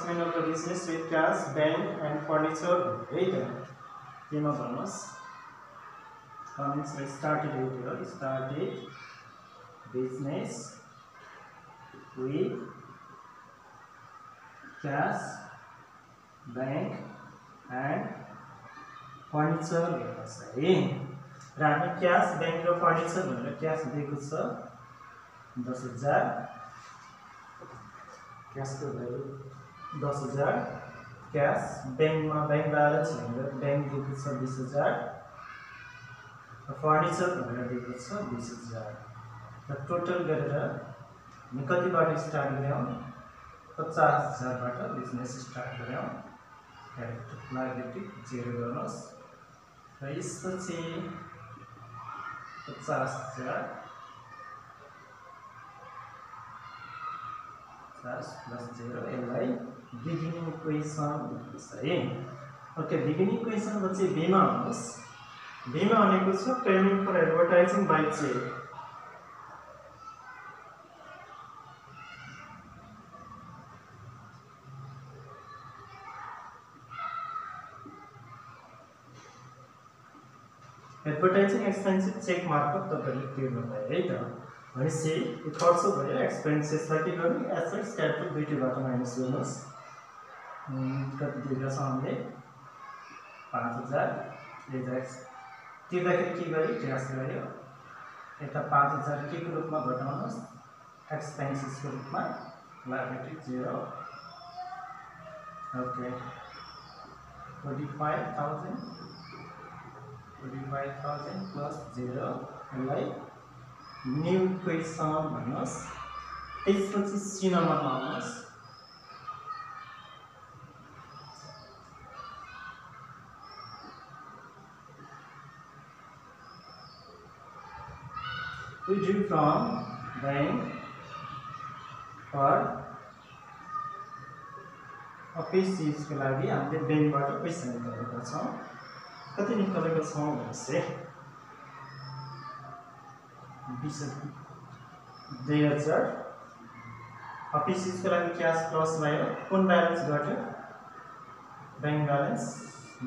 commencement of the business with cash, bank and furniture. Right? Tema bonus. Comments started here. Started business with cash, bank and furniture. र हामी cash bank र furniture भनेर cash दिएको छ 10,000 क्याशको value 10,000 cash बैंकमा bank balance भनेर bank दिएको छ 20,000 र फर्निचर भनेर दिएको छ 20,000 र टोटल गरेर हामी कतिबाट स्टार्ट गर्यौं 50,000 बाट बिजनेस स्टार्ट गर्यौं क्यापिटल लायबिलिटी 0 गर्नुस् र यसपछि 50,000 plus 0 यसलाई बिगिनिङ इक्वेसन भनिन्छ है। ओके बिगिनिङ इक्वेसन पछि b मा आउनुस्। b मा भनेको छ payment for advertising by cheque. Advertising expenses cheque मार्फत तपाईले तिर्नु भयो है त। भनेपछि यो खर्च भयो एक्सपेन्सेसलाई के गर्ने एसेट्स क्यापिटल दुईटैबाट माइनस गर्नुस्। कति दिएको छ हामीले 5,000 तिर्दाखेरि के गर्यो ट्याक्स गर्यो यता 5,000 के को रूपमा घटाउनुस् एक्सपेन्सेसको रूपमा लायबिलिटी 0। ओके 45,000 plus 0 यसलाई न्यू इक्वेसन भन्नुस्। त्यसपछि c नम्बरमा आउनुस्। We drew from bank for office use को लागि हामीले बैंकबाट पैसा निकालेका छौं। कति निकालेका छौं भनेपछि 20,000 अफिस यूजको लागि क्याश प्लस भयो कुन ब्यालेन्स घट्यो बैंक ब्यालेन्स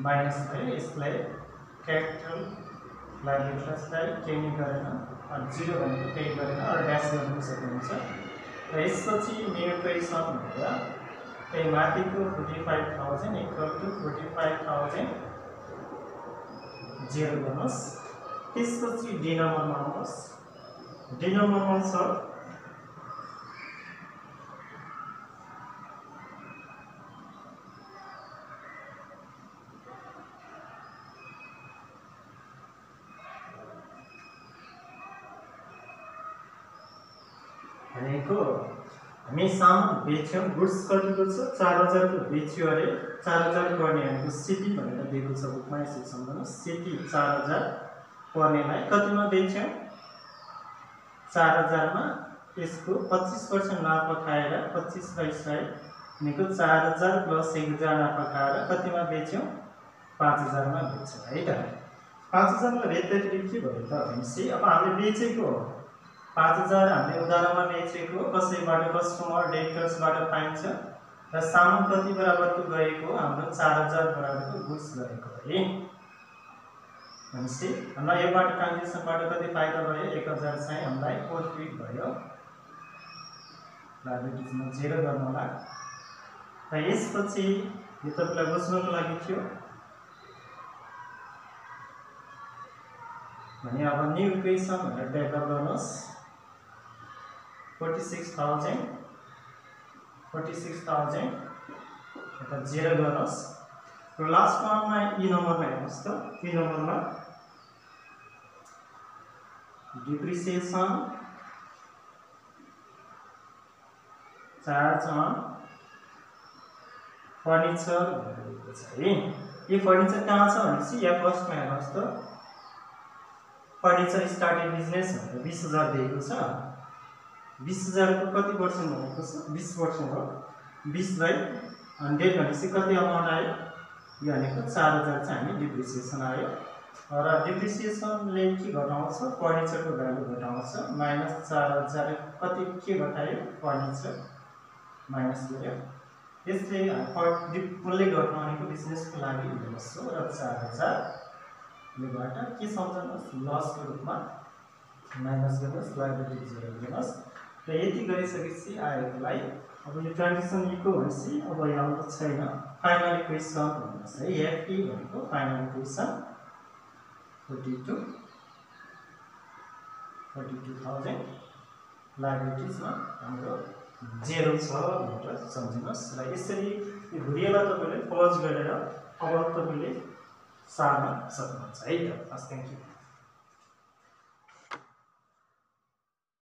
माइनस भयो यसलाई क्यापिटल लायबिलिटीलाई केही गरेन 0 भनेको केही गरेन र ड्यास गर्न सक्नुहुन्छ। र यसपछि न्यू इक्वेसन भनेर त्यही माथिको 45,000 इक्वल टु 45,000 0 गर्नुस्। त्यसपछि डी नम्बरमा आउनुस्। डी नम्बरमा छ भनेको हामी सामान बेच्यौं गुड्स कतिको छ 4,000 को बेच्यो अरे 4,000 पर्ने हामीको सिटी भनेर दिएको छ बुकमा यसरी सम्झनुस्। सिटी 4,000 पर्नेलाई कतिमा बेच्यौं 4,000 मा यसको 25% नाफा खाएर 25/100 भनेको 4,000 प्लस 1,000 नाफा खाएर कतिमा बेच्यौं 5,000 मा बेच्यौं है त। 5,000 मा बेच्दाखेरि के भयो त भनेपछि अब हामीले बेचेको 5,000 हामीले उधारमा बेचेको कसैबाट कस्टमर डेटर्सबाट पाइन्छ र सामान कति बराबरको गएको हाम्रो 4,000 बराबरको गुड्स गएको है। भनेपछि हाम्रो योबाट ट्रान्जेक्सनबाट कति फाइदा भयो 1,000 चाहिँ हामीलाई प्रॉफिट भयो लायबिलिटीमा 0 गर्नु होला। र यसपछि यो तपाईलाई बुझ्नको लागि थियो भने अब न्यू इक्वेसन भनेर डेभलप गर्नुस्। 46,000 यता 0 गर्नुस्। र लास्ट वानमा ई नम्बरमा हेर्नुस् त ई नम्बरमा डिप्रिसिएसन चार्ज अन फर्निचर भनेको छ है। यो फर्निचर कहाँ छ भनेपछि यहाँ फर्स्टमा हेर्नुस् त फर्निचर स्टार्टेड बिजनेस भनेर 20,000 दिएको छ। 20,000 को कति पर्सेन्ट भनेको छ 20% हो। 20/100 भनेपछि कति अमाउन्ट आयो यो भनेको 4,000 चाहिँ हामी डिप्रिसिएसन आयो। र डिप्रिसिएसनले के घटाउँछ फर्निचरको भ्यालु घटाउँछ माइनस 4,000 कति के घटायो फर्निचर माइनस गर्यो यसले फुल्ली गर्न भनेको बिजनेसको लागि हेर्नुहोस् र 4000 योबाट के सम्झनुहोस् लसको रूपमा माइनस गर्नुहोस् लायबिलिटी 0 दिनुहोस् र यति गरिसकेपछि आएकोलाई अब यो ट्रान्जेक्सन इको भनेपछि अब यहाँ त छैन फाइनल इक्वेसन भन्नुहोस् है एफई भनेको फाइनल इक्वेसन 42,000 लायबिलिटिजमा हाम्रो 0 छ भनेर सम्झिनुहोस् र यसरी यो भिडियोलाई तपाईले पज गरेर अब तपाईले सार्न सक्नुहुन्छ है त। Thank you.